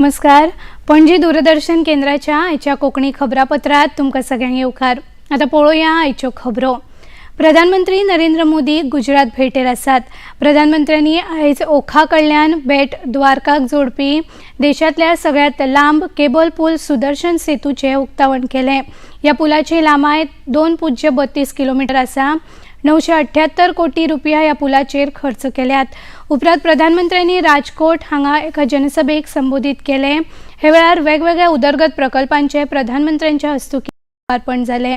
नमस्कार. पणजी दूरदर्शन केंद्राच्या आयच्या कोकणी खबरापत्रात तुमकां सगळ्यांक येवकार. आता पळोवया आयच्यो खबरो. प्रधानमंत्री नरेंद्र मोदी गुजरात भेटेर आसात. प्रधानमंत्र्यांनी आयज ओखा कडल्यान बेट द्वारकाक जोडपी देशांतल्या सगळ्यात लांब केबल पूल सुदर्शन सेतूचे उक्तावण केलें. ह्या पुलाची लांबाय 2.32 किलोमीटर आसा. 978 कोटी रुपया ह्या पुलाचेर खर्च केल्यात. उपरांत प्रधानमंत्र्यांनी राजकोट हांगा एका जनसभेक संबोधित केले. हे वेळार वेगवेगळ्या उदरगत प्रकल्पांचे प्रधानमंत्र्यांच्या हस्तुकीं लोकार्पण जाले.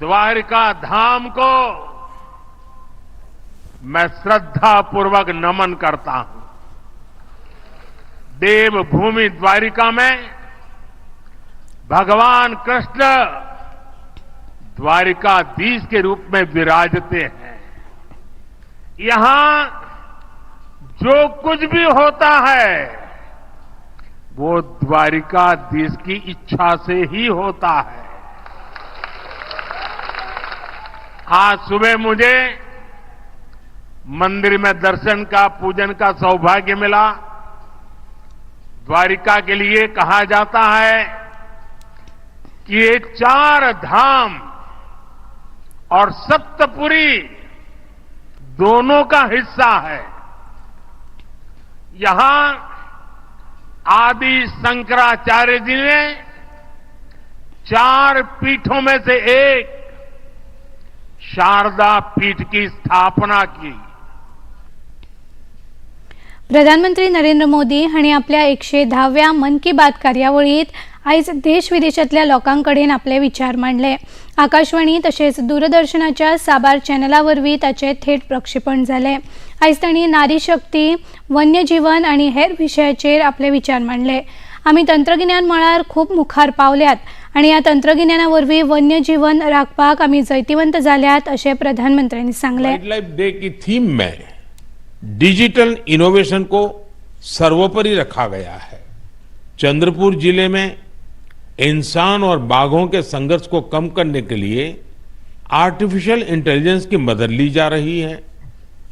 द्वारिका धाम को मैं श्रद्धा पूर्वक नमन करता हूं. देवभूमि द्वारिका में भगवान कृष्ण द्वारिकाधीश के रूप में विराजते हैं. यहां जो कुछ भी होता है वो द्वारिकाधीश की इच्छा से ही होता है. आज सुबह मुझे मंदिर में दर्शन का पूजन का सौभाग्य मिला. द्वारिका के लिए कहा जाता है कि ये 4 धाम और सप्तपुरी दोनों का हिस्सा है. यहां आदि शंकराचार्य जी ने 4 पीठों में से एक शारदा पीठ की स्थापना की. प्रधानमंत्री नरेंद्र मोदी हांणी आपल्या 110व्या मन की बात कार्यावळीत आयज देश विदेशातल्या लोकांकडेन आपले विचार मांडले. आकाशवाणी तशेंच दूरदर्शनाच्या साबार चॅनला वरवीं ताचे थेट प्रक्षेपण जाले. आयज तांणी नारी शक्ती, वन्यजीवन आनी हेर विशयाचेर आपले विचार मांडले. आमी तंत्रगिन्यान मळार खूब मुखार पावल्यात आनी ह्या तंत्रगिन्याना वरवीं वन्यजीवन राखपाक आमी जैतिवंत जाल्यात अशें प्रधानमंत्र्यांनी सांगले. वाइल्ड लाइफ डे की थीम में डिजिटल इनोवेशन को सर्वोपरि रखा गया है. चंद्रपुर जिले में इंसान और बाघों के संघर्ष को कम करने के लिए आर्टिफिशियल इंटेलिजेंस की मदद ली जा रही है.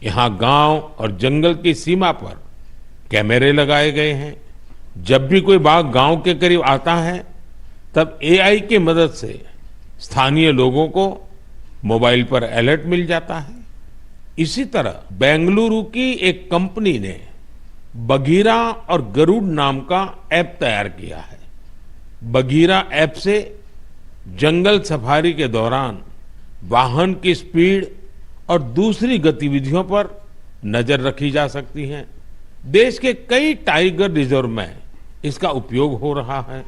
यहां गांव और जंगल की सीमा पर कैमरे लगाए गए हैं. जब भी कोई बाघ गांव के करीब आता है तब एआई की मदद से स्थानीय लोगों को मोबाइल पर अलर्ट मिल जाता है. इसी तरह बेंगलुरु की एक कंपनी ने बघीरा और गरुड़ नाम का ऐप तैयार किया है. बघीरा ऐप से जंगल सफारी के दौरान वाहन की स्पीड और दूसरी गतिविधियों पर नजर रखी जा सकती है. देश के कई टाइगर रिजर्व में इसका उपयोग हो रहा है.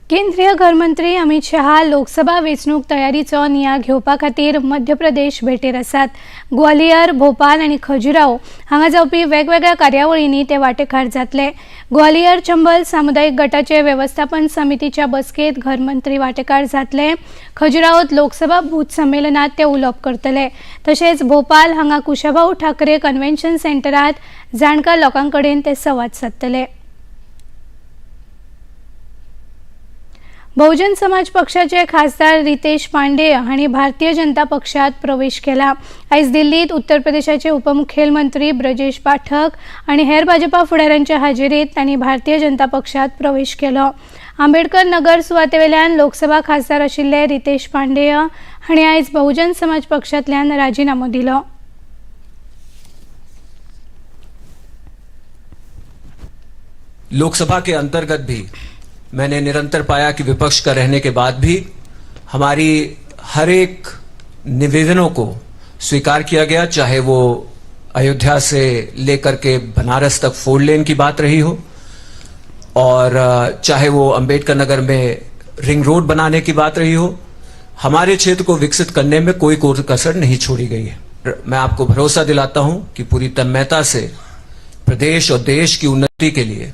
केंद्रीय गृहमंत्री अमित शाह लोकसभा वेंचणूक तयारीचो नियाळ घेवपा खातीर मध्य प्रदेश भेटेर आसात. ग्वालियर, भोपाल आनी खजुराहो हांगा जावपी वेगवेगळ्या कार्यावळींनी ते वांटेकार जातले. ग्वालियर चंबल सामुदायिक गटाचे वेवस्थापन समितीच्या बसकेत गृहमंत्री वांटेकार जातले. खजुराहोत लोकसभा बूथ संमेलनात ते उलोवप करतले. तशेंच भोपाल हांगा कुशाभाऊ ठाकरे कन्व्हेन्शन सेंटरात जाणकार लोकांकडेन ते संवाद साधतले. बहुजन समाज पक्षाचे खासदार रितेश पांडेय हांणी भारतीय जनता पक्षात प्रवेश केला. आयज दिल्लीत उत्तर प्रदेशाचे उपमुख्यमंत्री ब्रजेश पाठक आनी हेर भाजपा फुडाऱ्यांच्या हाजेरीत तांणी भारतीय जनता पक्षात प्रवेश केलो. आंबेडकर नगर सुवातेवेल्यान लोकसभा खासदार आशिल्ले रितेश पांडेय हांणी आयज बहुजन समाज पक्षांतल्यान राजीनामो दिलो. लोकसभा के अंतर्गत भी मैंने निरंतर पाया कि विपक्ष का रहने के बाद भी हमारी हर एक निवेदनों को स्वीकार किया गया, चाहे वो अयोध्या से लेकर के बनारस तक 4 लेन की बात रही हो और चाहे वो अंबेडकर नगर में रिंग रोड बनाने की बात रही हो. हमारे क्षेत्र को विकसित करने में कोई कसर नहीं छोड़ी गई है. मैं आपको भरोसा दिलाता हूं कि पूरी तन्मयता से प्रदेश और देश की उन्नति के लिए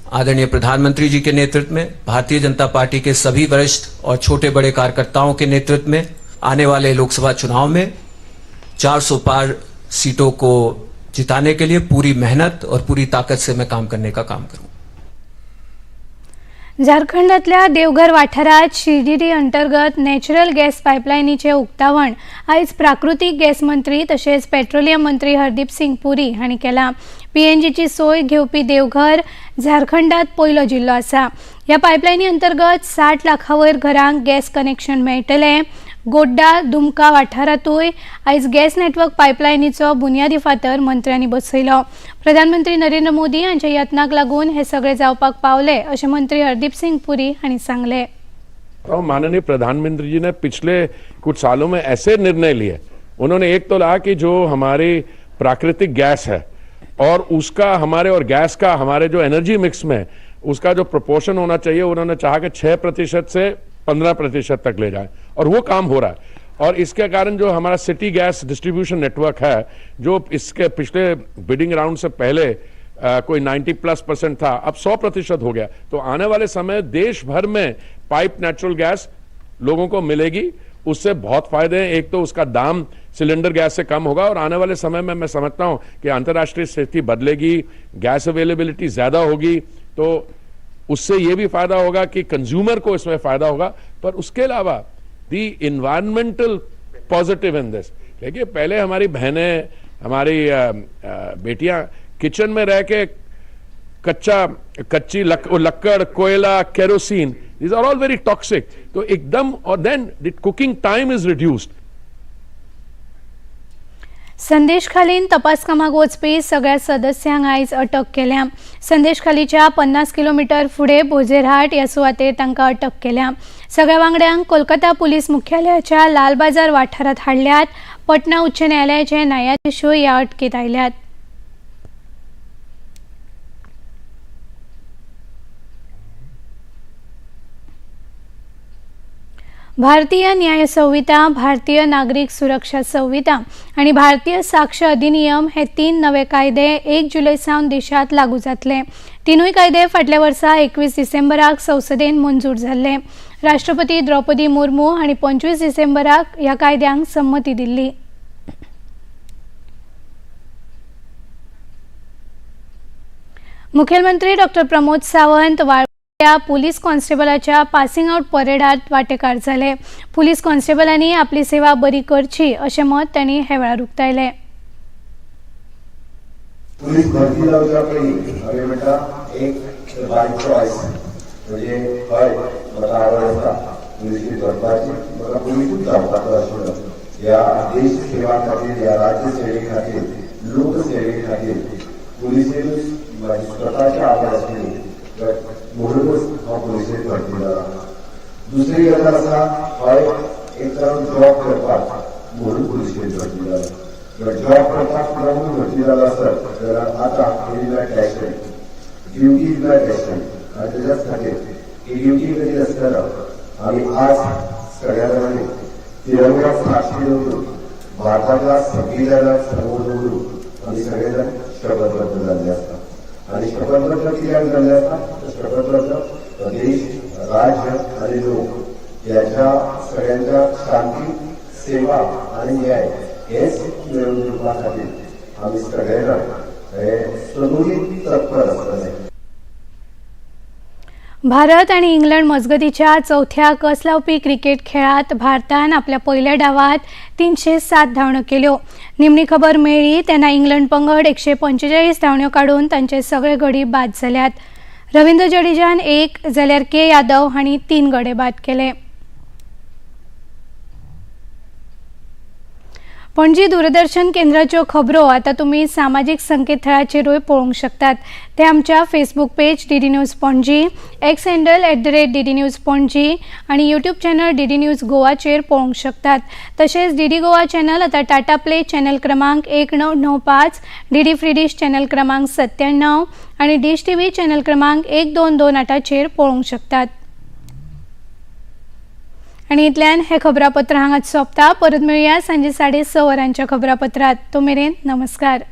आदरणीय प्रधानमंत्री जी के नेतृत्व में, भारतीय जनता पार्टी के सभी वरिष्ठ और छोटे बड़े कार्यकर्ताओं के नेतृत्व में आने वाले लोकसभा चुनाव में 400 पार सीटों को जिताने के लिए पूरी मेहनत और पूरी ताकत से मैं काम करने का काम करूं. झारखंडातल्या देवघर वाठारात शिर्डी अंतर्गत नॅचरल गॅस पायपलायनीचे उक्तावण आयज प्राकृतिक गॅस मंत्री तसेच पेट्रोलियम मंत्री हरदीप सिंग पुरी हांणी केला। पीएनजीची सोय घेवपी देवघर झारखंडात पयलो जिल्लो आसा। ह्या पायपलायनी अंतर्गत 60 लाखांवयर घरांक गॅस कनेक्शन मेळटले। गोड्डा दुमका वाठारांतूय आयज गॅस नेटवर्क पायपलायनीचो बुन्यादी फातर मंत्र्यांनी बसयलो। प्रधानमंत्री नरेंद्र मोदी हांच्या यत्नाक लागून हे सगळे जावपाक पावले अशें मंत्री हरदीप सिंग पुरी हांणी सांगले। माननीय प्रधानमंत्री जी ने पिछले कुछ सालों में ऐसे निर्णय लिए, उन्होंने एक तो कहा कि जो हमारी प्राकृतिक गैस है और उसका हमारे और गैस का हमारे जो एनर्जी मिक्स में उसका जो प्रोपोर्शन होना चाहिए, उन्होंने चाहा कि 6% से 15% तक ले जाए और वो काम हो रहा है। और इसके कारण जो हमारा सिटी गैस डिस्ट्रीब्यूशन नेटवर्क है, जो इसके पिछले बिडिंग राउंड से पहले कोई 90+% था, अब 100% हो गया। तो आने वाले समय देश भर में पाइप नेचुरल गैस लोगों को मिलेगी, उससे बहुत फायदे हैं। एक तो उसका दाम सिलेंडर गैस से कम होगा और आने वाले समय में मैं समझता हूं कि अंतर्राष्ट्रीय स्थिति बदलेगी, गैस अवेलेबिलिटी ज्यादा होगी, तो उससे यह भी फायदा होगा कि कंज्यूमर को इसमें फायदा होगा। पर उसके अलावा दी इन्वायरमेंटल पॉजिटिव इन दिस, देखिए पहले हमारी बहनें, हमारी बेटियां किचन में रह के कच्ची लक्कड़, कोयला, kerosene, these are all very toxic, तो एकदम, और then the cooking time is reduced। संदेशखालीन तपास कामाक वचपी सगळ्या सदस्यांक आयज अटक केल्या। संदेशखालीच्या 50 किलोमीटर फुडें बोझेरहाट ह्या सुवातेर तांकां अटक केल्या। सगळ्या वांगड्यांक कोलकाता पुलीस मुख्यालयाच्या लाल बाजार वाठारांत हाडल्यात। पटना उच्च न्यायालयाचे न्यायाधीशूय ह्या अटकेत आयल्यात। भारतीय न्याय संहिता, भारतीय नागरिक सुरक्षा संहिता आणि भारतीय साक्ष अधिनियम हे 3 नवे कायदे 1 जुलै सावन देशात लागू जातले। तिनूय कायदे फाटल्या वर्सा 21 डिसेंबराक संसदेन मंजूर झाले। राष्ट्रपती द्रौपदी मुर्मू हांणी 25 डिसेंबराक ह्या कायद्यांक संमती दिल्ली। मुखेलमंत्री डॉ. प्रमोद सावंत पुलीस कॉन्स्टेबलाच्या पासिंग आउट परेडात वांटेकार झाले। पुलीस कॉन्स्टेबलांनी आपली सेवा बरी करची अशें मत त्यांनी हे वेळार उक्तायले। पुलीस भरती जावच्या पयलीं हांवें म्हणटा एक रायट चॉयस, म्हणजे हय म्हाका आवड आसा पुलिसेंत करपाची, म्हाका पुलिसूच जावपाचो आशिल्लो। ह्या देश सेवा खातीर, ह्या राज्य सेवे खातीर, लोक सेवे खातीर पुलिसेंत म्हाजी स्वताची आवड आशिल्ली, म्हणूनच हांव पुलिसेंत भरती जाला। दुसरी गजाल आसा, हय एक तर जॉब करपाक म्हणून पुलिसेंत भरती जाला। जॉब करपाक लागून भरती जाला आसत जाल्यार आतां is my passion, duty is my passion, आनी तेज्याच खातीर ही ड्युटी करीत आसतना आमी आज सगळ्या जाणांनी तिरंगा साक्षी दवरून, भारताच्या संविधानाक समोर दवरून आमी सगळे जाण शपथबद्ध जाल्ले आसता। आणि शपथपत्र कित्याक जाल्लें आसा, शपथपत्र देश, राज्य आणि लोक याच्या सगळ्यांच्या शांती, सेवा आणि न्याय हेच मिळवून दिवपा खातीर आमी सगळे जाण हे सदुरीत तत्पर आसतले। भारत आणि इंग्लंड मजगतीच्या चौथ्या कस लावपी क्रिकेट खेळात भारतान आपल्या पहिल्या डावात 307 धावण्यो केल्यो। निमणी खबर मेळ्ळी तेन्ना इंग्लंड पंगड 145 धावण्यो काडून तांचे सगळे गडी बाद जाल्यात। रवींद्र जडेजान 1 जाल्यार के यादव हांणी 3 गडे बाद केले। पणजी दूरदर्शन केंद्राच्यो खबरो आता तुम्ही सामाजिक संकेतथळाचेरूय पळोवंक शकतात। ते आमच्या Facebook page DD news Panaji, x handle @DD news Panaji आणि यूट्यूब चॅनल डीडी न्यूज गोवाचेर पळोवंक शकतात। तसेच डीडी गोवा चॅनल आता टाटा प्ले चॅनल क्रमांक 1995, डीडी फ्री डिश चॅनल क्रमांक 97 आणि डिश टीव्ही चॅनल क्रमांक 1228चेर पळोवंक शकतात। आणि इतल्यान हे खबरापत्र हांगाच सोंपता। परत मेळुया सांजे 6:30 वरांच्या खबरापत्रात। तो मेरेन नमस्कार।